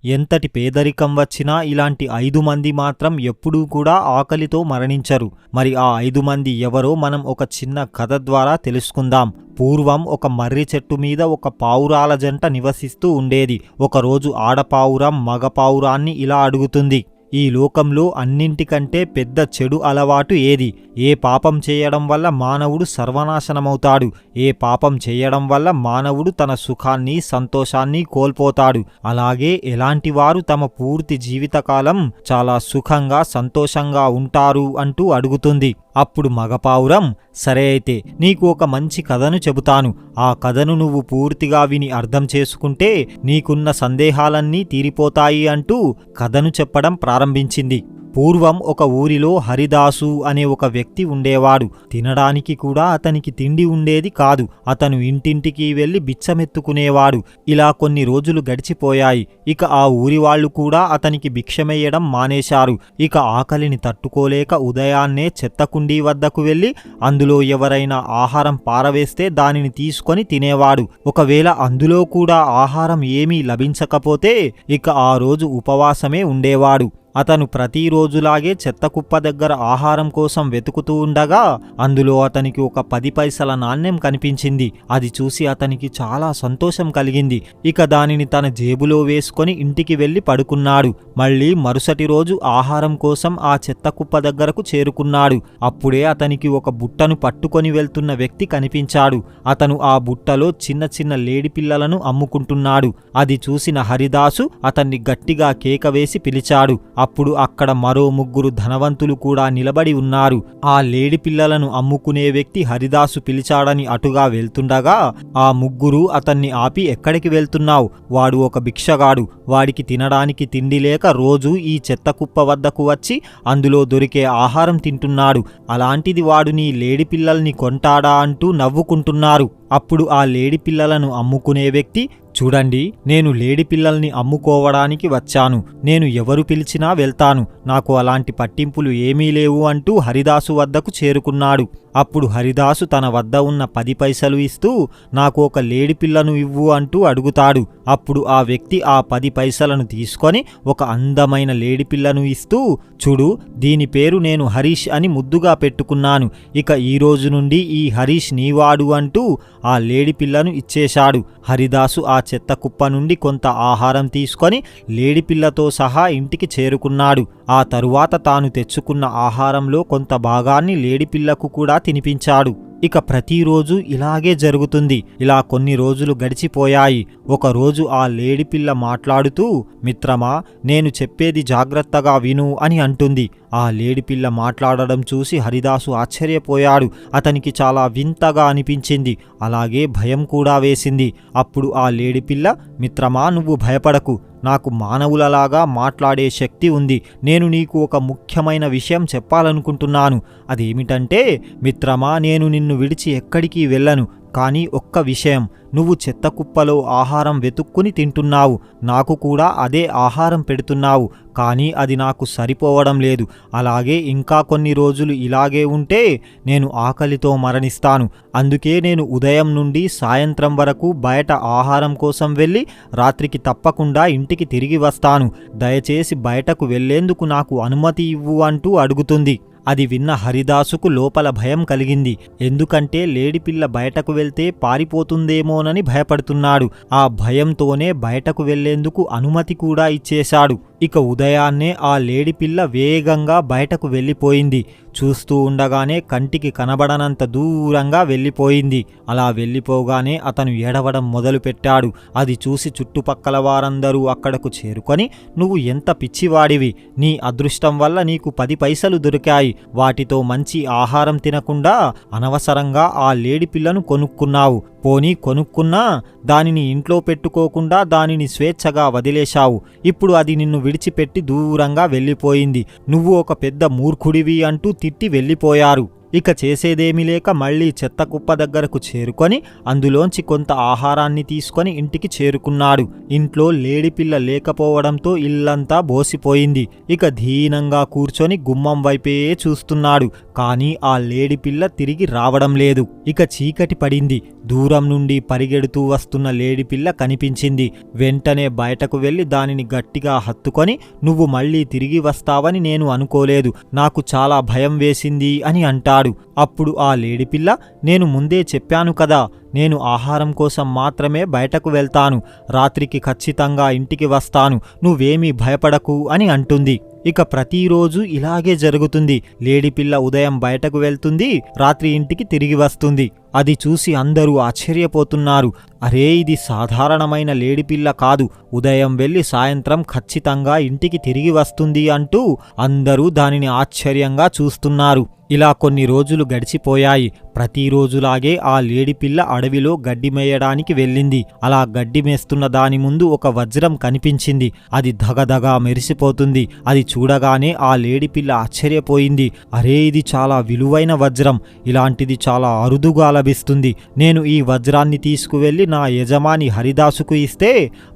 ఎంతటి పేదరికం వచ్చినా ఇలాంటి 5 మంది మాత్రం ఎప్పుడూ కూడా ఆకలితో మరణించరు. మరి ఆ 5 మంది ఎవరో మనం ఒక చిన్న కథ ద్వారా తెలుసుకుందాం. పూర్వం ఒక మర్రి చెట్టు మీద ఒక పావురాల జంట నివసిస్తూ ఉండేది. ఒకరోజు ఆడపావురం మగ పావురాన్ని ఇలా అడుగుతుంది, ఈ లోకంలో అన్నింటికంటే పెద్ద చెడు అలవాటు ఏది? ఏ పాపం చేయడం వల్ల మానవుడు సర్వనాశనమవుతాడు? ఏ పాపం చేయడం వల్ల మానవుడు తన సుఖాన్ని సంతోషాన్ని కోల్పోతాడు? అలాగే ఎలాంటి వారు తమ పూర్తి జీవితకాలం చాలా సుఖంగా సంతోషంగా ఉంటారు అంటూ అడుగుతుంది. అప్పుడు మగపావురం, సరే అయితే నీకు ఒక మంచి కథను చెబుతాను. ఆ కథను నువ్వు పూర్తిగా విని అర్థం చేసుకుంటే నీకున్న సందేహాలన్నీ తీరిపోతాయి అంటూ కథను చెప్పడం ప్రారంభించింది. పూర్వం ఒక ఊరిలో హరిదాసు అనే ఒక వ్యక్తి ఉండేవాడు. తినడానికి కూడా అతనికి తిండి ఉండేది కాదు. అతను ఇంటింటికి వెళ్లి బిచ్చమెత్తుకునేవాడు. ఇలా కొన్ని రోజులు గడిచిపోయాయి. ఇక ఆ ఊరి వాళ్ళు కూడా అతనికి భిక్షమెయ్యడం మానేశారు. ఇక ఆకలిని తట్టుకోలేక ఉదయాన్నే చెత్తకుండీ వద్దకు వెళ్లి అందులో ఎవరైనా ఆహారం పారవేస్తే దానిని తీసుకొని తినేవాడు. ఒకవేళ అందులో కూడా ఆహారం ఏమీ లభించకపోతే ఇక ఆ రోజు ఉపవాసమే ఉండేవాడు. అతను ప్రతిరోజులాగే చెత్తకుప్ప దగ్గర ఆహారం కోసం వెతుకుతూ ఉండగా అందులో అతనికి ఒక 10 పైసల నాణ్యం కనిపించింది. అది చూసి అతనికి చాలా సంతోషం కలిగింది. ఇక దానిని తన జేబులో వేసుకొని ఇంటికి వెళ్లి పడుకున్నాడు. మళ్ళీ మరుసటి రోజు ఆహారం కోసం ఆ చెత్తకుప్ప దగ్గరకు చేరుకున్నాడు. అప్పుడే అతనికి ఒక బుట్టను పట్టుకొని వెళ్తున్న వ్యక్తి కనిపించాడు. అతను ఆ బుట్టలో చిన్న చిన్న లేడి పిల్లలను అమ్ముకుంటున్నాడు. అది చూసిన హరిదాసు అతన్ని గట్టిగా కేక వేసి పిలిచాడు. అప్పుడు అక్కడ మరో 3 ధనవంతులు కూడా నిలబడి ఉన్నారు. ఆ లేడి పిల్లలను అమ్ముకునే వ్యక్తి హరిదాసు పిలిచాడని అటుగా వెళ్తుండగా ఆ 3 అతన్ని ఆపి, ఎక్కడికి వెళ్తున్నావు? వాడు ఒక భిక్షగాడు. వాడికి తినడానికి తిండి లేక రోజూ ఈ చెత్తకుప్ప వద్దకు వచ్చి అందులో దొరికే ఆహారం తింటున్నాడు. అలాంటిది వాడు నీ లేడి పిల్లల్ని కొంటాడా అంటూ నవ్వుకుంటున్నారు. అప్పుడు ఆ లేడి పిల్లలను అమ్ముకునే వ్యక్తి, చూడండి, నేను లేడి పిల్లల్ని అమ్ముకోవడానికి వచ్చాను. నేను ఎవరు పిలిచినా వెళ్తాను. నాకు అలాంటి పట్టింపులు ఏమీ లేవు అంటూ హరిదాసు వద్దకు చేరుకున్నాడు. అప్పుడు హరిదాసు తన వద్ద ఉన్న 10 పైసలు ఇస్తూ నాకు ఒక లేడి పిల్లను ఇవ్వు అంటూ అడుగుతాడు. అప్పుడు ఆ వ్యక్తి ఆ 10 పైసలను తీసుకొని ఒక అందమైన లేడి పిల్లను ఇస్తూ, చూడు, దీని పేరు నేను హరీష్ అని ముద్దుగా పెట్టుకున్నాను. ఇక ఈ రోజు నుండి ఈ హరీష్ నీవాడు అంటూ ఆ లేడి పిల్లను ఇచ్చేశాడు. హరిదాసు ఆ చెత్త కుప్ప నుండి కొంత ఆహారం తీసుకొని లేడిపిల్లతో సహా ఇంటికి చేరుకున్నాడు. ఆ తరువాత తాను తెచ్చుకున్న ఆహారంలో కొంత భాగాన్ని లేడిపిల్లకు కూడా తినిపించాడు. ఇక ప్రతిరోజు ఇలాగే జరుగుతుంది. ఇలా కొన్ని రోజులు గడిచిపోయాయి. ఒకరోజు ఆ లేడిపిల్ల మాట్లాడుతూ, మిత్రమా, నేను చెప్పేది జాగ్రత్తగా విను అని అంటుంది. ఆ లేడిపిల్ల మాట్లాడడం చూసి హరిదాసు ఆశ్చర్యపోయాడు. అతనికి చాలా వింతగా అనిపించింది. అలాగే భయం కూడా వేసింది. అప్పుడు ఆ లేడిపిల్ల, మిత్రమా, నువ్వు భయపడకు. నాకు మానవులలాగా మాట్లాడే శక్తి ఉంది. నేను నీకు ఒక ముఖ్యమైన విషయం చెప్పాలనుకుంటున్నాను. అదేమిటంటే, మిత్రమా, నేను నిన్ను విడిచి ఎక్కడికి వెళ్ళను. కానీ ఒక్క విషయం, నువ్వు చెత్తకుప్పలో ఆహారం వెతుక్కుని తింటున్నావు. నాకు కూడా అదే ఆహారం పెడుతున్నావు. కానీ అది నాకు సరిపోవడం లేదు. అలాగే ఇంకా కొన్ని రోజులు ఇలాగే ఉంటే నేను ఆకలితో మరణిస్తాను. అందుకే నేను ఉదయం నుండి సాయంత్రం వరకు బయట ఆహారం కోసం వెళ్ళి రాత్రికి తప్పకుండా ఇంటికి తిరిగి వస్తాను. దయచేసి బయటకు వెళ్లేందుకు నాకు అనుమతి ఇవ్వు అంటూ అడుగుతుంది. అది విన్న హరిదాసుకు లోపల భయం కలిగింది. ఎందుకంటే లేడిపిల్ల బయటకు వెళ్తే పారిపోతుందేమోనని భయపడుతున్నాడు. ఆ భయంతోనే బయటకు వెళ్లేందుకు అనుమతి కూడా ఇచ్చేశాడు. ఇక ఉదయాన్నే ఆ లేడిపిల్ల వేగంగా బయటకు వెళ్ళిపోయింది. చూస్తూ ఉండగానే కంటికి కనబడనంత దూరంగా వెళ్ళిపోయింది. అలా వెళ్ళిపోగానే అతను ఏడవడం మొదలుపెట్టాడు. అది చూసి చుట్టుపక్కల వారందరూ అక్కడకు చేరుకొని, నువ్వు ఎంత పిచ్చివాడివి, నీ అదృష్టం వల్ల నీకు 10 పైసలు దొరికాయి. వాటితో మంచి ఆహారం తినకుండా అనవసరంగా ఆ లేడిపిల్లను కొనుక్కున్నావు. పోనీ కొనుక్కున్నా దానిని ఇంట్లో పెట్టుకోకుండా దానిని స్వేచ్ఛగా వదిలేశావు. ఇప్పుడు అది నిన్ను విడిచిపెట్టి దూరంగా వెళ్ళిపోయింది. నువ్వు ఒక పెద్ద మూర్ఖుడివి అంటూ తిట్టి వెళ్ళిపోయారు. ఇక చేసేదేమీ లేక మళ్ళీ చెత్త కుప్ప దగ్గరకు చేరుకొని అందులోంచి కొంత ఆహారాన్ని తీసుకొని ఇంటికి చేరుకున్నాడు. ఇంట్లో లేడిపిల్ల లేకపోవడంతో ఇల్లంతా బోసిపోయింది. ఇక ధీనంగా కూర్చొని గుమ్మం వైపే చూస్తున్నాడు. కానీ ఆ లేడిపిల్ల తిరిగి రావడం లేదు. ఇక చీకటి పడింది. దూరం నుండి పరిగెడుతూ వస్తున్న లేడిపిల్ల కనిపించింది. వెంటనే బయటకు వెళ్లి దానిని గట్టిగా హత్తుకొని, నువ్వు మళ్ళీ తిరిగి వస్తావని నేను అనుకోలేదు, నాకు చాలా భయం వేసింది అని అంటాడు. అప్పుడు ఆ లేడిపిల్ల, నేను ముందే చెప్పాను కదా, నేను ఆహారం కోసం మాత్రమే బయటకు వెళ్తాను, రాత్రికి ఖచ్చితంగా ఇంటికి వస్తాను, నువ్వేమీ భయపడకు అని అంటుంది. ఇక ప్రతిరోజు ఇలాగే జరుగుతుంది. లేడిపిల్ల ఉదయం బయటకు వెళ్తుంది, రాత్రి ఇంటికి తిరిగి వస్తుంది. అది చూసి అందరూ ఆశ్చర్యపోతున్నారు. అరే, ఇది సాధారణమైన లేడిపిల్ల కాదు, ఉదయం వెళ్ళి సాయంత్రం ఖచ్చితంగా ఇంటికి తిరిగి వస్తుంది అంటూ అందరూ దానిని ఆశ్చర్యంగా చూస్తున్నారు. ఇలా కొన్ని రోజులు గడిచిపోయాయి. ప్రతిరోజులాగే ఆ లేడిపిల్ల అడవిలో గడ్డి మేయడానికి వెళ్ళింది. అలా గడ్డి మేస్తున్న దాని ముందు ఒక వజ్రం కనిపించింది. అది ధగధగా మెరిసిపోతుంది. అది చూడగానే ఆ లేడిపిల్ల ఆశ్చర్యపోయింది. అరే, ఇది చాలా విలువైన వజ్రం, ఇలాంటిది చాలా అరుదుగా లభిస్తుంది. నేను ఈ వజ్రాన్ని తీసుకువెళ్ళి నా యజమాని హరిదాసుకు ఇస్తే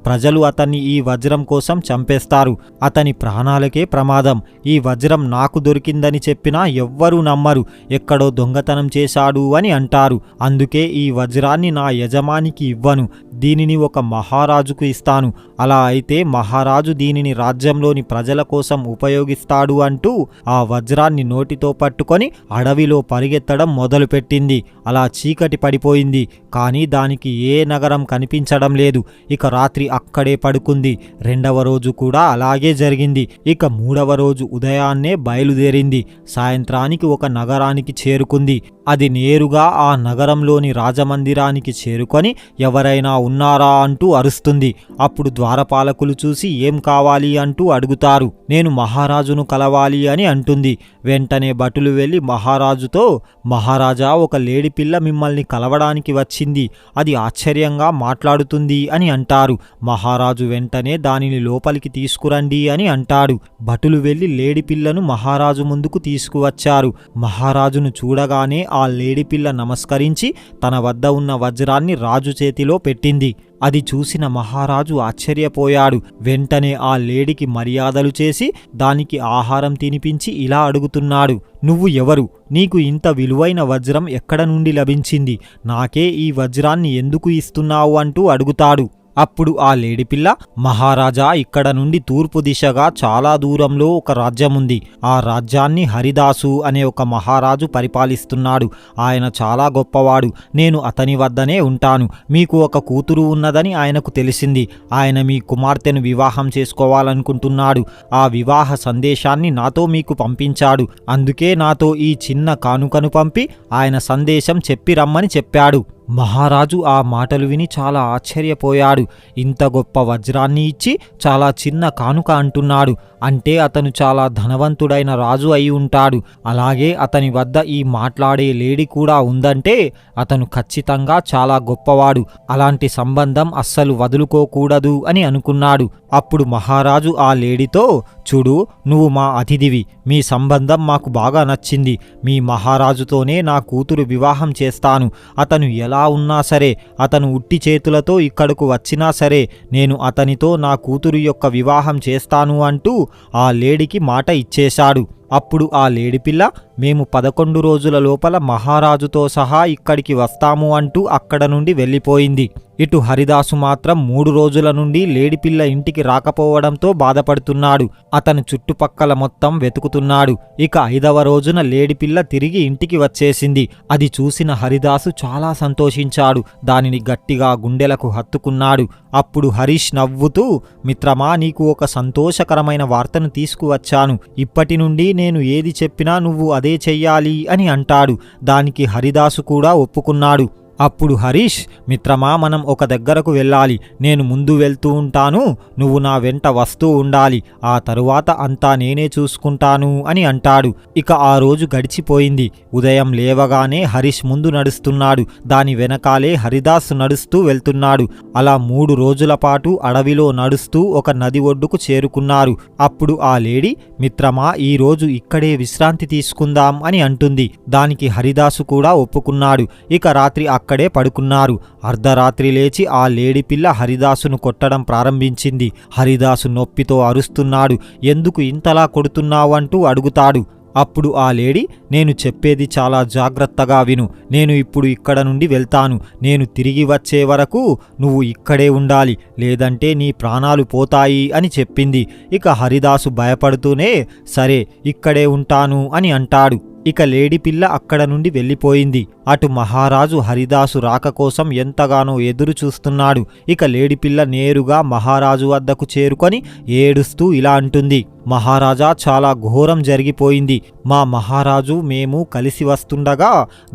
ప్రజలు అతన్ని ఈ వజ్రం కోసం చంపేస్తారు, అతని ప్రాణాలకే ప్రమాదం. ఈ వజ్రం నాకు దొరికిందని చెప్పినా ఎవ్వరూ నమ్మరు, ఎక్కడో దొంగతనం చేశాడు అని అంటారు. అందుకే ఈ వజ్రాన్ని నా యజమానికి ఇవ్వను, దీనిని ఒక మహారాజుకు ఇస్తాను. అలా అయితే మహారాజు దీనిని రాజ్యంలోని ప్రజల కోసం ఉపయోగిస్తాడు అంటూ ఆ వజ్రాన్ని నోటితో పట్టుకొని అడవిలో పరిగెత్తడం మొదలుపెట్టింది. అలా చీకటి పడిపోయింది. కానీ దానికి ఏ నగరం కనిపించడం లేదు. ఇక రాత్రి అక్కడే పడుకుంది. రెండవ రోజు కూడా అలాగే జరిగింది. ఇక మూడవ రోజు ఉదయాన్నే బయలుదేరింది. సాయంత్రానికి ఒక నగరానికి చేరుకుంది. అది నేరుగా ఆ నగరంలోని రాజమందిరానికి చేరుకొని ఎవరైనా ఉన్నారా అంటూ అరుస్తుంది. అప్పుడు ద్వారపాలకులు చూసి ఏం కావాలి అంటూ అడుగుతారు. నేను మహారాజును కలవాలి అని అంటుంది. వెంటనే భటులు వెళ్ళి మహారాజుతో, మహారాజా, ఒక లేడిపిల్ల మిమ్మల్ని కలవడానికి వచ్చింది, అది ఆశ్చర్యంగా మాట్లాడుతుంది అని అంటారు. మహారాజు వెంటనే దానిని లోపలికి తీసుకురండి అని అంటాడు. భటులు వెళ్ళి లేడిపిల్లను మహారాజు ముందుకు తీసుకువచ్చారు. మహారాజును చూడగానే ఆ లేడిపిల్ల నమస్కరించి తన వద్ద ఉన్న వజ్రాన్ని రాజు చేతిలో పెట్టింది. అది చూసిన మహారాజు ఆశ్చర్యపోయాడు. వెంటనే ఆ లేడికి మర్యాదలు చేసి దానికి ఆహారం తినిపించి ఇలా అడుగుతున్నాడు, నువ్వు ఎవరు? నీకు ఇంత విలువైన వజ్రం ఎక్కడ నుండి లభించింది? నాకే ఈ వజ్రాన్ని ఎందుకు ఇస్తున్నావు అంటూ అడుగుతాడు. అప్పుడు ఆ లేడిపిల్ల, మహారాజా, ఇక్కడ నుండి తూర్పు దిశగా చాలా దూరంలో ఒక రాజ్యముంది. ఆ రాజ్యాన్ని హరిదాసు అనే ఒక మహారాజు పరిపాలిస్తున్నాడు. ఆయన చాలా గొప్పవాడు. నేను అతని వద్దనే ఉంటాను. మీకు ఒక కూతురు ఉన్నదని ఆయనకు తెలిసింది. ఆయన మీ కుమార్తెను వివాహం చేసుకోవాలనుకుంటున్నాడు. ఆ వివాహ సందేశాన్ని నాతో మీకు పంపించాడు. అందుకే నాతో ఈ చిన్న కానుకను పంపి ఆయన సందేశం చెప్పి రమ్మని చెప్పాడు. మహారాజు ఆ మాటలు విని చాలా ఆశ్చర్యపోయాడు. ఇంత గొప్ప వజ్రాన్ని ఇచ్చి చాలా చిన్న కానుక అంటున్నాడు అంటే అతను చాలా ధనవంతుడైన రాజు అయి ఉంటాడు. అలాగే అతని వద్ద ఈ మాట్లాడే లేడీ కూడా ఉందంటే అతను ఖచ్చితంగా చాలా గొప్పవాడు. అలాంటి సంబంధం అస్సలు వదులుకోకూడదు అని అనుకున్నాడు. అప్పుడు మహారాజు ఆ లేడీతో, చూడు, నువ్వు మా అతిథివి, మీ సంబంధం మాకు బాగా నచ్చింది. మీ మహారాజుతోనే నా కూతురు వివాహం చేస్తాను. అతను ఎలా ఉన్నా సరే, అతను ఉట్టి చేతులతో ఇక్కడకు వచ్చినా సరే, నేను అతనితో నా కూతురు యొక్క వివాహం చేస్తాను అంటూ ఆ లేడీకి మాట ఇచ్చేశాడు. అప్పుడు ఆ లేడిపిల్ల, మేము 11 రోజుల లోపల మహారాజుతో సహా ఇక్కడికి వస్తాము అంటూ అక్కడ నుండి వెళ్ళిపోయింది. ఇటు హరిదాసు మాత్రం 3 రోజుల నుండి లేడిపిల్ల ఇంటికి రాకపోవడంతో బాధపడుతున్నాడు. అతను చుట్టుపక్కల మొత్తం వెతుకుతున్నాడు. ఇక 5వ రోజున లేడిపిల్ల తిరిగి ఇంటికి వచ్చేసింది. అది చూసిన హరిదాసు చాలా సంతోషించాడు. దానిని గట్టిగా గుండెలకు హత్తుకున్నాడు. అప్పుడు హరీష్ నవ్వుతూ, మిత్రమా, నీకు ఒక సంతోషకరమైన వార్తను తీసుకువచ్చాను. ఇప్పటి నుండి నేను ఏది చెప్పినా నువ్వు అదే చెయ్యాలి అని అంటాడు. దానికి హరిదాసు కూడా ఒప్పుకున్నాడు. అప్పుడు హరీష్, మిత్రమా మనం ఒక దగ్గరకు వెళ్ళాలి, నేను ముందు వెళ్తూ ఉంటాను, నువ్వు నా వెంట వస్తూ ఉండాలి, ఆ తరువాత అంతా నేనే చూసుకుంటాను అని అంటాడు. ఇక ఆ రోజు గడిచిపోయింది. ఉదయం లేవగానే హరీష్ ముందు నడుస్తున్నాడు, దాని వెనకాలే హరిదాస్ నడుస్తూ వెళ్తున్నాడు. అలా 3 రోజుల పాటు అడవిలో నడుస్తూ ఒక నది ఒడ్డుకు చేరుకున్నారు. అప్పుడు ఆ లేడీ, మిత్రమా ఈ రోజు ఇక్కడే విశ్రాంతి తీసుకుందాం అని అంటుంది. దానికి హరిదాసు కూడా ఒప్పుకున్నాడు. ఇక రాత్రి అక్కడే పడుకున్నారు. అర్ధరాత్రి లేచి ఆ లేడి పిల్ల హరిదాసును కొట్టడం ప్రారంభించింది. హరిదాసు నొప్పితో అరుస్తున్నాడు. ఎందుకు ఇంతలా కొడుతున్నావు అంటూ అడుగుతాడు. అప్పుడు ఆ లేడీ, నేను చెప్పేది చాలా జాగ్రత్తగా విను, నేను ఇప్పుడు ఇక్కడ నుండి వెళ్తాను, నేను తిరిగి వచ్చే వరకు నువ్వు ఇక్కడే ఉండాలి, లేదంటే నీ ప్రాణాలు పోతాయి అని చెప్పింది. ఇక హరిదాసు భయపడుతూనే సరే ఇక్కడే ఉంటాను అని అంటాడు. ఇక లేడి పిల్ల అక్కడ నుండి వెళ్ళిపోయింది. అటు మహారాజు హరిదాసు రాక కోసం ఎంతగానో ఎదురు చూస్తున్నాడు. ఇక లేడి పిల్ల నేరుగా మహారాజు వద్దకు చేరుకొని ఏడుస్తూ ఇలా అంటుంది, మహారాజా చాలా ఘోరం జరిగిపోయింది. మా మహారాజు మేము కలిసి వస్తుండగా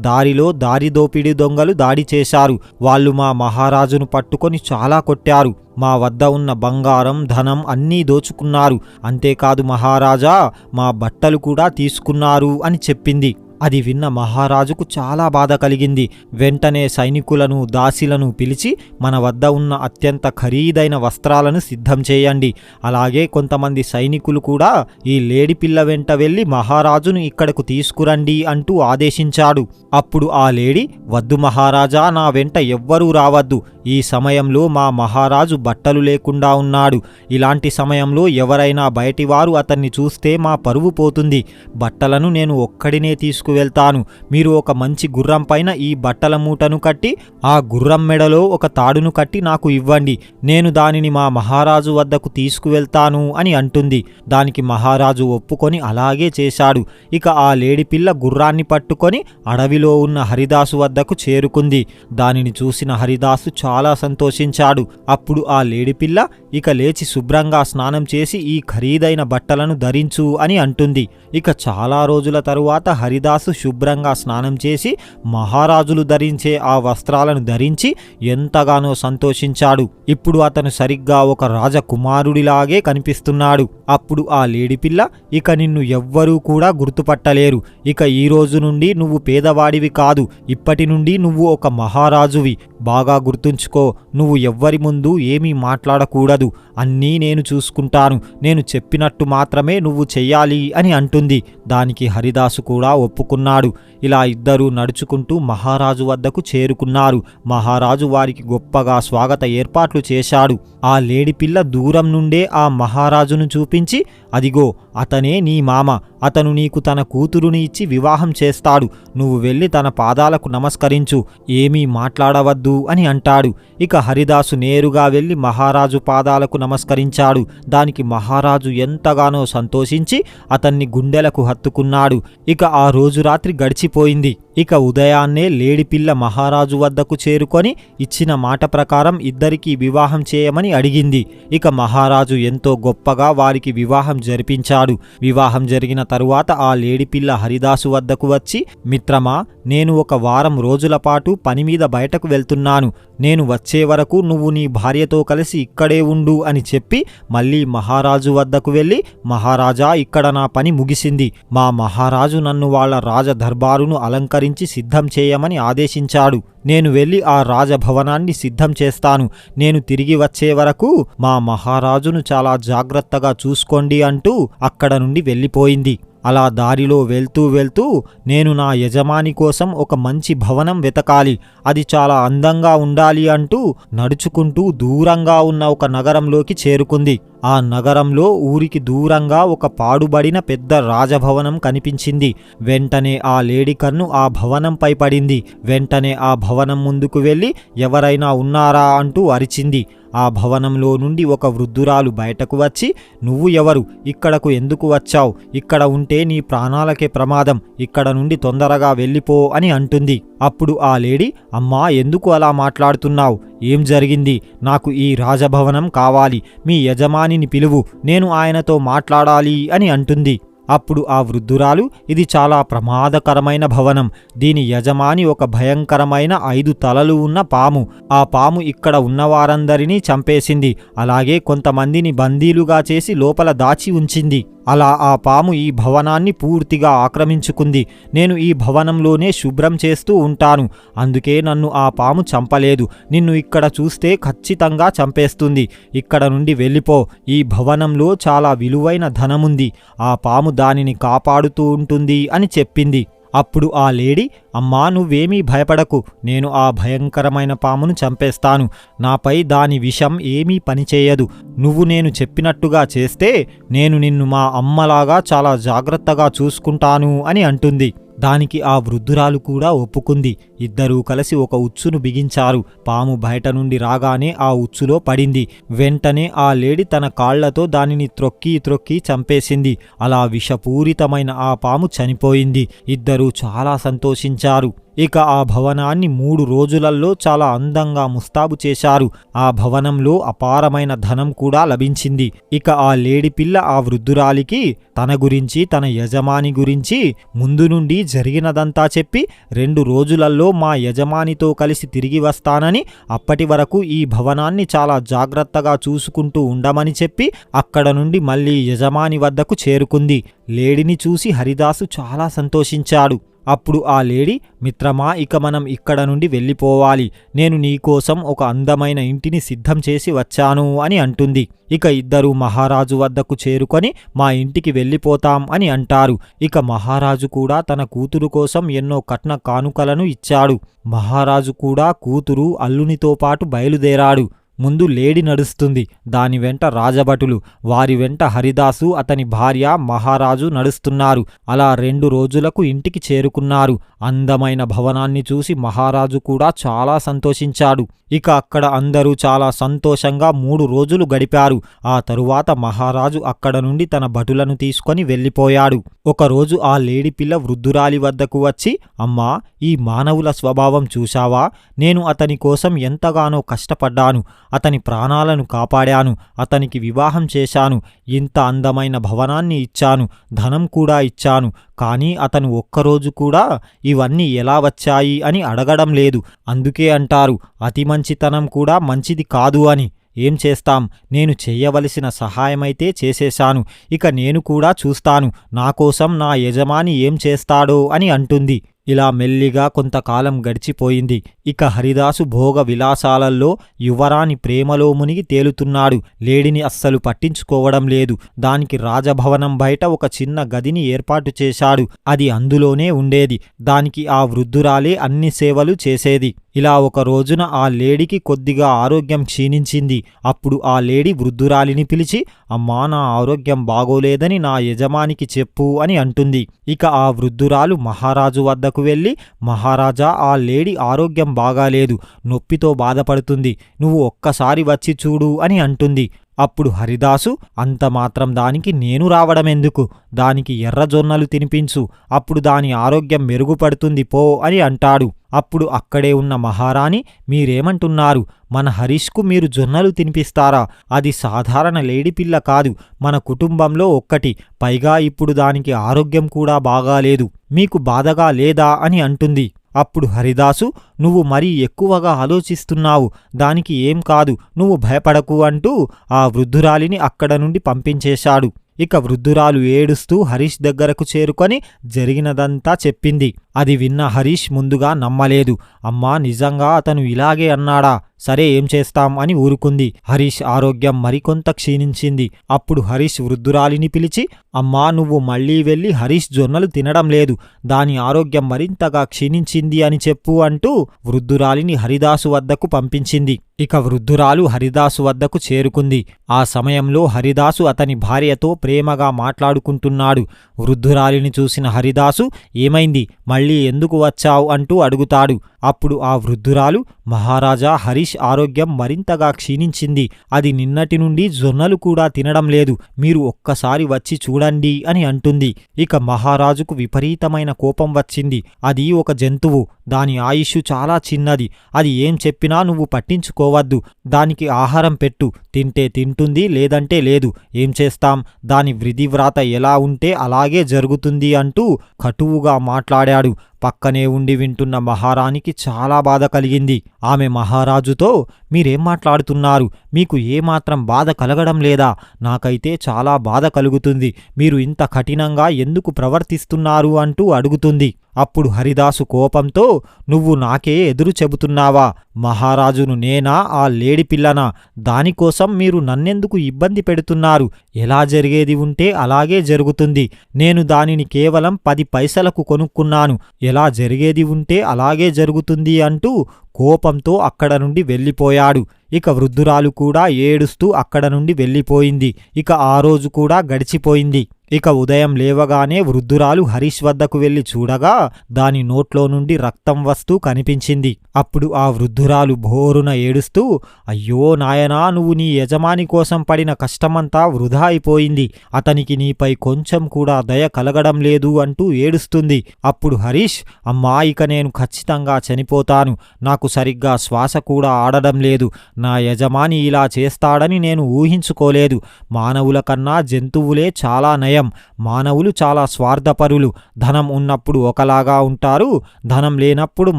దారిలో దారి దోపిడీ దొంగలు దాడి చేశారు. వాళ్ళు మా మహారాజును పట్టుకొని చాలా కొట్టారు. మా వద్ద ఉన్న బంగారం ధనం అన్నీ దోచుకున్నారు. అంతేకాదు మహారాజా, మా బట్టలు కూడా తీసుకున్నారు అని చెప్పింది. అది విన్న మహారాజుకు చాలా బాధ కలిగింది. వెంటనే సైనికులను దాసీలను పిలిచి మన వద్ద ఉన్న అత్యంత ఖరీదైన వస్త్రాలను సిద్ధం చేయండి, అలాగే కొంతమంది సైనికులు కూడా ఈ లేడి పిల్ల వెంట వెళ్ళి మహారాజును ఇక్కడకు తీసుకురండి అంటూ ఆదేశించాడు. అప్పుడు ఆ లేడీ, వద్దు మహారాజా, నా వెంట ఎవ్వరూ రావద్దు, ఈ సమయంలో మా మహారాజు బట్టలు లేకుండా ఉన్నాడు. ఇలాంటి సమయంలో ఎవరైనా బయటివారు అతన్ని చూస్తే మా పరువు పోతుంది. బట్టలను నేను ఒక్కడినే తీసుకువెళ్తాను. మీరు ఒక మంచి గుర్రం పైన ఈ బట్టల మూటను కట్టి ఆ గుర్రం మెడలో ఒక తాడును కట్టి నాకు ఇవ్వండి, నేను దానిని మా మహారాజు వద్దకు తీసుకువెళ్తాను అని అంటుంది. దానికి మహారాజు ఒప్పుకొని అలాగే చేశాడు. ఇక ఆ లేడి పిల్ల గుర్రాన్ని పట్టుకొని అడవిలో ఉన్న హరిదాసు వద్దకు చేరుకుంది. దానిని చూసిన హరిదాసు చాలా సంతోషించాడు. అప్పుడు ఆ లేడి పిల్ల, ఇక లేచి శుభ్రంగా స్నానం చేసి ఈ ఖరీదైన బట్టలను ధరించు అని అంటుంది. ఇక చాలా రోజుల తరువాత హరిదాసు శుభ్రంగా స్నానం చేసి మహారాజులు ధరించే ఆ వస్త్రాలను ధరించి ఎంతగానో సంతోషించాడు. ఇప్పుడు అతను సరిగ్గా ఒక రాజకుమారుడిలాగే కనిపిస్తున్నాడు. అప్పుడు ఆ లేడి పిల్ల, ఇక నిన్ను ఎవ్వరూ కూడా గుర్తుపట్టలేరు. ఇక ఈ రోజు నుండి నువ్వు పేదవాడివి కాదు, ఇప్పటి నుండి నువ్వు ఒక మహారాజువి. బాగా గుర్తుంచుకో, నువ్వు ఎవ్వరి ముందు ఏమీ మాట్లాడకూడదు, అన్నీ నేను చూసుకుంటాను, నేను చెప్పినట్టు మాత్రమే నువ్వు చెయ్యాలి అని అంటుంది. దానికి హరిదాసు కూడా ఒప్పుకున్నాడు. ఇలా ఇద్దరూ నడుచుకుంటూ మహారాజు వద్దకు చేరుకున్నారు. మహారాజు వారికి గొప్పగా స్వాగత ఏర్పాట్లు చేశాడు. ఆ లేడి పిల్ల దూరం నుండే ఆ మహారాజును చూపించి, అదిగో అతనే నీ మామ, అతను నీకు తన కూతురుని ఇచ్చి వివాహం చేస్తాడు, నువ్వు వెళ్ళి తన పాదాలకు నమస్కరించు, ఏమీ మాట్లాడవద్దు అని అంటాడు. ఇక హరిదాసు నేరుగా వెళ్ళి మహారాజు పాదాలకు నమస్కరించాడు. దానికి మహారాజు ఎంతగానో సంతోషించి అతన్ని గుండెలకు హత్తుకున్నాడు. ఇక ఆ రోజు రాత్రి గడిచిపోయింది. ఇక ఉదయాన్నే లేడి పిల్ల మహారాజు వద్దకు చేరుకొని ఇచ్చిన మాట ప్రకారం ఇద్దరికీ వివాహం చేయమని అడిగింది. ఇక మహారాజు ఎంతో గొప్పగా వారికి వివాహం జరిపించాడు. వివాహం జరిగిన తరువాత ఆ లేడి పిల్ల హరిదాసు వద్దకు వచ్చి, మిత్రమా, నేను ఒక వారం రోజుల పాటు పని మీద బయటకు వెళ్తున్నాను, నేను వచ్చే వరకు నువ్వు నీ భార్యతో కలిసి ఇక్కడే ఉండు అని చెప్పి మళ్ళీ మహారాజు వద్దకు వెళ్ళి, మహారాజా, ఇక్కడ నా పని ముగిసింది, మా మహారాజు నన్ను వాళ్ళ రాజదర్బారును అలంకరించి సిద్ధం చేయమని ఆదేశించాడు, నేను వెళ్ళి ఆ రాజభవనాన్ని సిద్ధం చేస్తాను, నేను తిరిగి వచ్చే వరకు మా మహారాజును చాలా జాగ్రత్తగా చూసుకోండి అంటూ అక్కడ నుండి వెళ్ళిపోయింది. అలా దారిలో వెళ్తూ వెళ్తూ, నేను నా యజమాని కోసం ఒక మంచి భవనం వెతకాలి, అది చాలా అందంగా ఉండాలి అంటూ నడుచుకుంటూ దూరంగా ఉన్న ఒక నగరంలోకి చేరుకుంది. ఆ నగరంలో ఊరికి దూరంగా ఒక పాడుబడిన పెద్ద రాజభవనం కనిపించింది. వెంటనే ఆ లేడి కన్ను ఆ భవనంపై పడింది. వెంటనే ఆ భవనం ముందుకు వెళ్ళి, ఎవరైనా ఉన్నారా అంటూ అరిచింది. ఆ భవనంలో నుండి ఒక వృద్ధురాలు బయటకు వచ్చి, నువ్వు ఎవరు, ఇక్కడకు ఎందుకు వచ్చావు, ఇక్కడ ఉంటే నీ ప్రాణాలకే ప్రమాదం, ఇక్కడ నుండి తొందరగా వెళ్ళిపో అని అంటుంది. అప్పుడు ఆ లేడీ, అమ్మా, ఎందుకు అలా మాట్లాడుతున్నావు, ఏం జరిగింది, నాకు ఈ రాజభవనం కావాలి, మీ యజమానిని పిలువు, నేను ఆయనతో మాట్లాడాలి అని అంటుంది. అప్పుడు ఆ వృద్ధురాలు, ఇది చాలా ప్రమాదకరమైన భవనం. దీని యజమాని ఒక భయంకరమైన 5 తలలు ఉన్న పాము. ఆ పాము ఇక్కడ ఉన్నవారందరినీ చంపేసింది. అలాగే కొంతమందిని బందీలుగా చేసి లోపల దాచి ఉంచింది. అలా ఆ పాము ఈ భవనాన్ని పూర్తిగా ఆక్రమించుకుంది. నేను ఈ భవనంలోనే శుభ్రం చేస్తూ ఉంటాను. అందుకే నన్ను ఆ పాము చంపలేదు. నిన్ను ఇక్కడ చూస్తే ఖచ్చితంగా చంపేస్తుంది. ఇక్కడ నుండి వెళ్ళిపో. ఈ భవనంలో చాలా విలువైన ధనముంది. ఆ పాము దానిని కాపాడుతూ ఉంటుంది అని చెప్పింది. అప్పుడు ఆ లేడీ, అమ్మా నువ్వేమీ భయపడకు, నేను ఆ భయంకరమైన పామును చంపేస్తాను. నాపై దాని విషం ఏమీ పనిచేయదు. నువ్వు నేను చెప్పినట్టుగా చేస్తే నేను నిన్ను మా అమ్మలాగా చాలా జాగ్రత్తగా చూసుకుంటాను అని అంటుంది. దానికి ఆ వృద్ధురాలు కూడా ఒప్పుకుంది. ఇద్దరూ కలిసి ఒక ఉచ్చును బిగించారు. పాము బయట నుండి రాగానే ఆ ఉచ్చులో పడింది. వెంటనే ఆ లేడీ తన కాళ్లతో దానిని త్రొక్కి చంపేసింది. అలా విషపూరితమైన ఆ పాము చనిపోయింది. ఇద్దరూ చాలా సంతోషించారు. ఇక ఆ భవనాన్ని 3 రోజులలో చాలా అందంగా ముస్తాబు చేశారు. ఆ భవనంలో అపారమైన ధనం కూడా లభించింది. ఇక ఆ లేడి పిల్ల ఆ వృద్ధురాలికి తన గురించి, తన యజమాని గురించి ముందు నుండి జరిగినదంతా చెప్పి 2 రోజులలో మా యజమానితో కలిసి తిరిగి వస్తానని, అప్పటి వరకు ఈ భవనాన్ని చాలా జాగ్రత్తగా చూసుకుంటూ ఉండమని చెప్పి అక్కడ నుండి మళ్ళీ యజమాని వద్దకు చేరుకుంది. లేడిని చూసి హరిదాసు చాలా సంతోషించాడు. అప్పుడు ఆ లేడీ, మిత్రమా, ఇక మనం ఇక్కడ నుండి వెళ్ళిపోవాలి. నేను నీకోసం ఒక అందమైన ఇంటిని సిద్ధం చేసి వచ్చాను అని అంటుంది. ఇక ఇద్దరూ మహారాజు వద్దకు చేరుకొని మా ఇంటికి వెళ్ళిపోతాం అని అంటారు. ఇక మహారాజు కూడా తన కూతురు కోసం ఎన్నో కట్న కానుకలను ఇచ్చాడు. మహారాజు కూడా కూతురు అల్లునితో పాటు బయలుదేరాడు. ముందు లేడి నడుస్తుంది. దాని వెంట రాజభటులు, వారి వెంట హరిదాసు, అతని భార్య, మహారాజు నడుస్తున్నారు. అలా 2 రోజులకు ఇంటికి చేరుకున్నారు. అందమైన భవనాన్ని చూసి మహారాజు కూడా చాలా సంతోషించాడు. ఇక అక్కడ అందరూ చాలా సంతోషంగా 3 రోజులు గడిపారు. ఆ తరువాత మహారాజు అక్కడ నుండి తన భటులను తీసుకొని వెళ్ళిపోయాడు. ఒకరోజు ఆ లేడి పిల్ల వృద్ధురాలి వద్దకు వచ్చి, అమ్మా, ఈ మానవుల స్వభావం చూశావా? నేను అతని కోసం ఎంతగానో కష్టపడ్డాను. అతని ప్రాణాలను కాపాడాను. అతనికి వివాహం చేశాను. ఇంత అందమైన భవనాన్ని ఇచ్చాను. ధనం కూడా ఇచ్చాను. కానీ అతను ఒక్కరోజు కూడా ఇవన్నీ ఎలా వచ్చాయి అని అడగడం లేదు. అందుకే అంటారు, అతి మంచితనం కూడా మంచిది కాదు అని. ఏం చేస్తాం, నేను చెయ్యవలసిన సహాయమైతే చేసేశాను. ఇక నేను కూడా చూస్తాను నా కోసం నా యజమాని ఏం చేస్తాడో అని అంటుంది. ఇలా మెల్లిగా కొంతకాలం గడిచిపోయింది. ఇక హరిదాసు భోగ విలాసాలలో యువరాణి ప్రేమలో మునిగి తేలుతున్నాడు. లేడిని అస్సలు పట్టించుకోవడం లేదు. దానికి రాజభవనం బయట ఒక చిన్న గదిని ఏర్పాటు చేశాడు. అది అందులోనే ఉండేది. దానికి ఆ వృద్ధురాలే అన్ని సేవలు చేసేది. ఇలా ఒక రోజున ఆ లేడీకి కొద్దిగా ఆరోగ్యం క్షీణించింది. అప్పుడు ఆ లేడీ వృద్ధురాలిని పిలిచి, అమ్మా, నా ఆరోగ్యం బాగోలేదని నా యజమానికి చెప్పు అని అంటుంది. ఇక ఆ వృద్ధురాలు మహారాజు వద్దకు వెళ్ళి, మహారాజా, ఆ లేడీ ఆరోగ్యం బాగాలేదు, నొప్పితో బాధపడుతుంది, నువ్వు ఒక్కసారి వచ్చి చూడు అని అంటుంది. అప్పుడు హరిదాసు, అంత మాత్రం దానికి నేను రావడమెందుకు? దానికి ఎర్రజొన్నలు తినిపించు, అప్పుడు దాని ఆరోగ్యం మెరుగుపడుతుంది పో అని అంటాడు. అప్పుడు అక్కడే ఉన్న మహారాణి, మీరేమంటున్నారు? మన హరీష్కు మీరు జొన్నలు తినిపిస్తారా? అది సాధారణ లేడిపిల్ల కాదు, మన కుటుంబంలో ఒక్కటి. పైగా ఇప్పుడు దానికి ఆరోగ్యం కూడా బాగాలేదు. మీకు బాధగా లేదా అని అంటుంది. అప్పుడు హరిదాసు, నువ్వు మరీ ఎక్కువగా ఆలోచిస్తున్నావు, దానికి ఏం కాదు, నువ్వు భయపడకు అంటూ ఆ వృద్ధురాలిని అక్కడ నుండి పంపించేశాడు. ఇక వృద్ధురాలు ఏడుస్తూ హరీష్ దగ్గరకు చేరుకొని జరిగినదంతా చెప్పింది. అది విన్న హరీష్ ముందుగా నమ్మలేదు. అమ్మా, నిజంగా అతను ఇలాగే అన్నాడా? సరే, ఏం చేస్తాం అని ఊరుకుంది. హరీష్ ఆరోగ్యం మరికొంత క్షీణించింది. అప్పుడు హరీష్ వృద్ధురాలిని పిలిచి, అమ్మా, నువ్వు మళ్లీ వెళ్ళి హరీష్ జొన్నలు తినడం లేదు, దాని ఆరోగ్యం మరింతగా క్షీణించింది అని చెప్పు అంటూ వృద్ధురాలిని హరిదాసు వద్దకు పంపించింది. ఇక వృద్ధురాలు హరిదాసు వద్దకు చేరుకుంది. ఆ సమయంలో హరిదాసు అతని భార్యతో ప్రేమగా మాట్లాడుకుంటున్నాడు. వృద్ధురాలిని చూసిన హరిదాసు, ఏమైంది, మళ్ళీ ఎందుకు వచ్చావు అంటూ అడుగుతాడు. అప్పుడు ఆ వృద్ధురాలు, మహారాజా, హరీష్ ఆరోగ్యం మరింతగా క్షీణించింది. అది నిన్నటి నుండి జొన్నలు కూడా తినడం లేదు. మీరు ఒక్కసారి వచ్చి చూడండి అని అంటుంది. ఇక మహారాజుకు విపరీతమైన కోపం వచ్చింది. అది ఒక జంతువు. దాని ఆయుష్ చాలా చిన్నది. అది ఏం చెప్పినా నువ్వు పట్టించుకోవద్దు. దానికి ఆహారం పెట్టు. తింటే తింటుంది, లేదంటే లేదు. ఏం చేస్తాం? దాని విధివ్రాత ఎలా ఉంటే అలాగే జరుగుతుంది అంటూ కటువుగా మాట్లాడాడు. పక్కనే ఉండి వింటున్న మహారాణికి చాలా బాధ కలిగింది. ఆమె మహారాజుతో, మీరేం మాట్లాడుతున్నారు? మీకు ఏమాత్రం బాధ కలగడం లేదా? నాకైతే చాలా బాధ కలుగుతుంది. మీరు ఇంత కఠినంగా ఎందుకు ప్రవర్తిస్తున్నారు అంటూ అడుగుతుంది. అప్పుడు హరిదాసు కోపంతో, నువ్వు నాకే ఎదురు చెబుతున్నావా? మహారాజును నేనా, ఆ లేడి పిల్లనా? దానికోసం మీరు నన్నెందుకు ఇబ్బంది పెడుతున్నారు? ఎలా జరిగేది ఉంటే అలాగే జరుగుతుంది. నేను దానిని కేవలం 10 పైసలకు కొనుక్కున్నాను. ఎలా జరిగేది ఉంటే అలాగే జరుగుతుంది అంటూ కోపంతో అక్కడ నుండి వెళ్ళిపోయాడు. ఇక వృద్ధురాలు కూడా ఏడుస్తూ అక్కడ నుండి వెళ్ళిపోయింది. ఇక ఆ రోజు కూడా గడిచిపోయింది. ఇక ఉదయం లేవగానే వృద్ధురాలు హరీష్ వద్దకు వెళ్లి చూడగా దాని నోట్లో నుండి రక్తం వస్తూ కనిపించింది. అప్పుడు ఆ వృద్ధురాలు భోరున ఏడుస్తూ, అయ్యో నాయనా, నువ్వు నీ యజమాని కోసం పడిన కష్టమంతా వృధా అయిపోయింది. అతనికి నీపై కొంచెం కూడా దయ కలగడం లేదు అంటూ ఏడుస్తుంది. అప్పుడు హరీష్, అమ్మా, ఇక నేను ఖచ్చితంగా చనిపోతాను. నాకు సరిగ్గా శ్వాస కూడా ఆడడం లేదు. నా యజమాని ఇలా చేస్తాడని నేను ఊహించుకోలేదు. మానవుల కన్నా జంతువులే చాలా నయం. మానవులు చాలా స్వార్థపరులు. ధనం ఉన్నప్పుడు ఒకలాగా ఉంటారు, ధనం లేనప్పుడు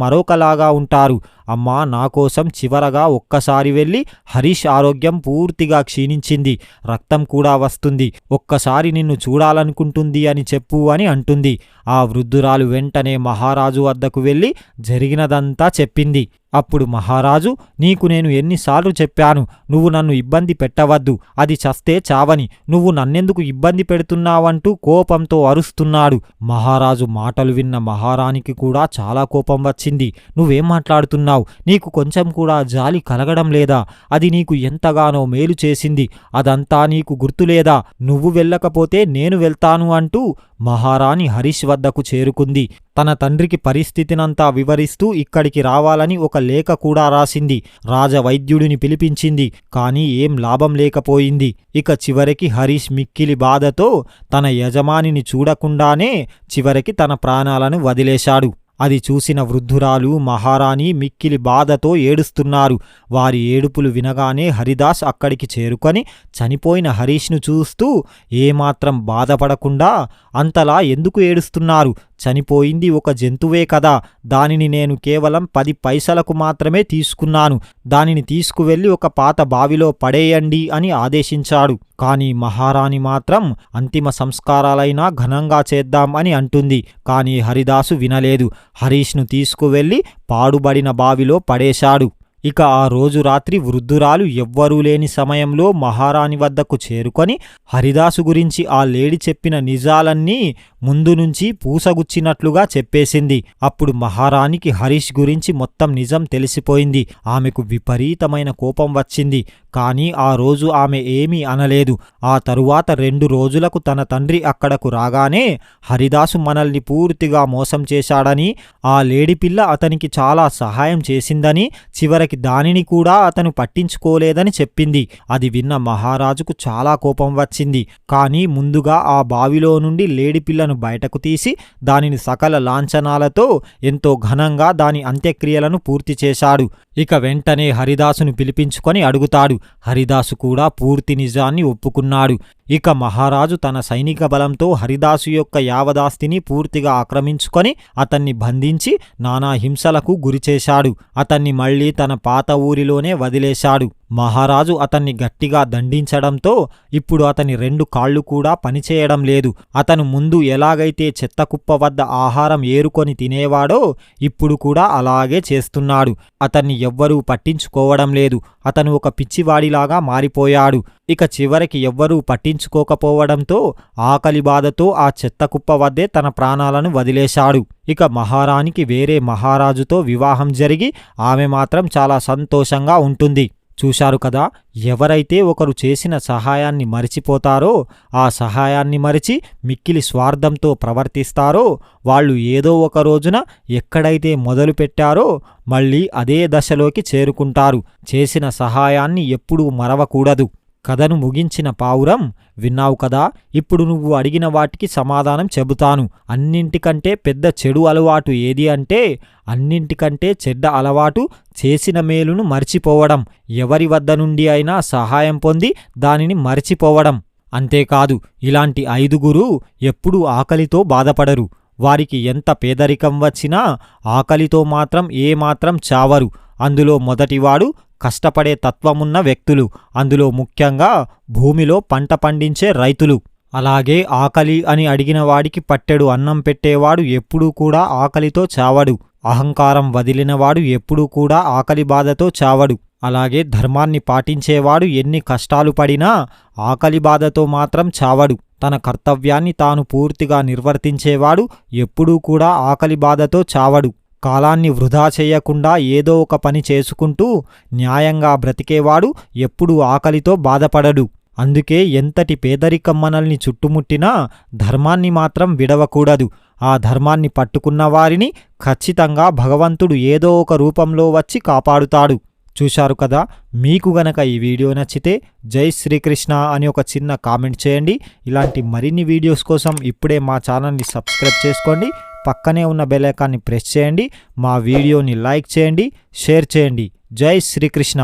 మరొకలాగా ఉంటారు. అమ్మా, నా కోసం చివరగా ఒక్కసారి వెళ్ళి, హరీష్ ఆరోగ్యం పూర్తిగా క్షీణించింది, రక్తం కూడా వస్తుంది, ఒక్కసారి నిన్ను చూడాలనుకుంటుంది అని చెప్పు అని అంటుంది. ఆ వృద్ధురాలు వెంటనే మహారాజు వద్దకు వెళ్ళి జరిగినదంతా చెప్పింది. అప్పుడు మహారాజు, నీకు నేను ఎన్నిసార్లు చెప్పాను, నువ్వు నన్ను ఇబ్బంది పెట్టవద్దు, అది చస్తే చావని, నువ్వు నన్నెందుకు ఇబ్బంది పెడుతున్నావంటూ కోపంతో అరుస్తున్నాడు. మహారాజు మాటలు విన్న మహారాణికి కూడా చాలా కోపం వచ్చింది. నువ్వేం మాట్లాడుతున్నావు? నీకు కొంచెం కూడా జాలి కలగడం లేదా? అది నీకు ఎంతగానో మేలు చేసింది. అదంతా నీకు గుర్తులేదా? నువ్వు వెళ్ళకపోతే నేను వెళ్తాను అంటూ మహారాణి హరీష్ వద్దకు చేరుకుంది. తన తండ్రికి పరిస్థితినంతా వివరిస్తూ ఇక్కడికి రావాలని ఒక లేఖ కూడా రాసింది. రాజవైద్యుడిని పిలిపించింది. కానీ ఏం లాభం లేకపోయింది. ఇక చివరికి హరీష్ మిక్కిలి బాధతో తన యజమానిని చూడకుండానే చివరికి తన ప్రాణాలను వదిలేశాడు. అది చూసిన వృద్ధురాలు, మహారాణి మిక్కిలి బాధతో ఏడుస్తున్నారు. వారి ఏడుపులు వినగానే హరిదాస్ అక్కడికి చేరుకొని చనిపోయిన హరీష్ను చూస్తూ, ఏమాత్రం బాధపడకుండా, అంతలా ఎందుకు ఏడుస్తున్నారు? చనిపోయింది ఒక జంతువే కదా. దానిని నేను కేవలం 10 పైసలకు మాత్రమే తీసుకున్నాను. దానిని తీసుకువెళ్ళి ఒక పాత బావిలో పడేయండి అని ఆదేశించాడు. కానీ మహారాణి మాత్రం అంతిమ సంస్కారాలైనా ఘనంగా చేద్దాం అని అంటుంది. కానీ హరిదాసు వినలేదు. హరీష్ను తీసుకువెళ్ళి పాడుబడిన బావిలో పడేశాడు. ఇక ఆ రోజు రాత్రి వృద్ధురాలు ఎవ్వరూ లేని సమయంలో మహారాణి వద్దకు చేరుకొని హరిదాసు గురించి ఆ లేడి చెప్పిన నిజాలన్నీ ముందు నుంచి పూసగుచ్చినట్లుగా చెప్పేసింది. అప్పుడు మహారాణికి హరీష్ గురించి మొత్తం నిజం తెలిసిపోయింది. ఆమెకు విపరీతమైన కోపం వచ్చింది. కానీ ఆ రోజు ఆమె ఏమీ అనలేదు. ఆ తరువాత 2 రోజులకు తన తండ్రి అక్కడకు రాగానే, హరిదాసు మనల్ని పూర్తిగా మోసం చేశాడని, ఆ లేడి పిల్ల అతనికి చాలా సహాయం చేసిందని, చివరికి దానిని కూడా అతను పట్టించుకోలేదని చెప్పింది. అది విన్న మహారాజుకు చాలా కోపం వచ్చింది. కానీ ముందుగా ఆ బావిలో నుండి లేడి పిల్లను బయటకు తీసి దానిని సకల లాంఛనాలతో ఎంతో ఘనంగా దాని అంత్యక్రియలను పూర్తి చేశాడు. ఇక వెంటనే హరిదాసును పిలిపించుకొని అడుగుతాడు. హరిదాసు కూడా పూర్తి నిజాన్ని ఒప్పుకున్నాడు. ఇక మహారాజు తన సైనిక బలంతో హరిదాసు యొక్క యావదాస్తిని పూర్తిగా ఆక్రమించుకొని అతన్ని బంధించి నానా హింసలకు గురిచేశాడు. అతన్ని మళ్లీ తన పాత ఊరిలోనే వదిలేశాడు. మహారాజు అతన్ని గట్టిగా దండించడంతో ఇప్పుడు అతని 2 కాళ్ళు కూడా పనిచేయడం లేదు. అతను ముందు ఎలాగైతే చెత్తకుప్ప వద్ద ఆహారం ఏరుకొని తినేవాడో ఇప్పుడు కూడా అలాగే చేస్తున్నాడు. అతన్ని ఎవ్వరూ పట్టించుకోవడం లేదు. అతను ఒక పిచ్చివాడిలాగా మారిపోయాడు. ఇక చివరికి ఎవ్వరూ పట్టించుకోకపోవడంతో ఆకలి బాధతో ఆ చెత్తకుప్ప వద్దే తన ప్రాణాలను వదిలేశాడు. ఇక మహారాణికి వేరే మహారాజుతో వివాహం జరిగి ఆమె మాత్రం చాలా సంతోషంగా ఉంటుంది. చూశారు కదా, ఎవరైతే ఒకరు చేసిన సహాయాన్ని మరిచిపోతారో, ఆ సహాయాన్ని మరిచి మిక్కిలి స్వార్థంతో ప్రవర్తిస్తారో, వాళ్ళు ఏదో ఒక రోజున ఎక్కడైతే మొదలుపెట్టారో మళ్ళీ అదే దశలోకి చేరుకుంటారు. చేసిన సహాయాన్ని ఎప్పుడూ మరవకూడదు. కథను ముగించిన పావురం, విన్నావు కదా, ఇప్పుడు నువ్వు అడిగిన వాటికి సమాధానం చెబుతాను. అన్నింటికంటే పెద్ద చెడు అలవాటు ఏది అంటే, అన్నింటికంటే చెడ్డ అలవాటు చేసిన మేలును మర్చిపోవడం. ఎవరి వద్ద నుండి అయినా సహాయం పొంది దానిని మర్చిపోవడం. అంతేకాదు, ఇలాంటి 5గురు ఎప్పుడూ ఆకలితో బాధపడరు. వారికి ఎంత పేదరికం వచ్చినా ఆకలితో మాత్రం ఏమాత్రం చావరు. అందులో మొదటివాడు కష్టపడే తత్వమున్న వ్యక్తులు, అందులో ముఖ్యంగా భూమిలో పంట పండించే రైతులు. అలాగే ఆకలి అని అడిగిన వాడికి పట్టెడు అన్నం పెట్టేవాడు ఎప్పుడూ కూడా ఆకలితో చావడు. అహంకారం వదిలినవాడు ఎప్పుడూ కూడా ఆకలి బాధతో చావడు. అలాగే ధర్మాన్ని పాటించేవాడు ఎన్ని కష్టాలు పడినా ఆకలి బాధతో మాత్రం చావడు. తన కర్తవ్యాన్ని తాను పూర్తిగా నిర్వర్తించేవాడు ఎప్పుడూ కూడా ఆకలి బాధతో చావడు. కాలాన్ని వృధా చేయకుండా ఏదో ఒక పని చేసుకుంటూ న్యాయంగా బ్రతికేవాడు ఎప్పుడూ ఆకలితో బాధపడడు. అందుకే ఎంతటి పేదరికం మనల్ని చుట్టుముట్టినా ధర్మాన్ని మాత్రం విడవకూడదు. ఆ ధర్మాన్ని పట్టుకున్న వారిని ఖచ్చితంగా భగవంతుడు ఏదో ఒక రూపంలో వచ్చి కాపాడుతాడు. చూశారు కదా, మీకు గనక ఈ వీడియో నచ్చితే జై శ్రీకృష్ణ అని ఒక చిన్న కామెంట్ చేయండి. ఇలాంటి మరిన్ని వీడియోస్ కోసం ఇప్పుడే మా ఛానల్ని సబ్స్క్రైబ్ చేసుకోండి. పక్కనే ఉన్న బెల్ ఐకాన్ని ప్రెస్ చేయండి. మా వీడియోని లైక్ చేయండి, షేర్ చేయండి. జై శ్రీకృష్ణ.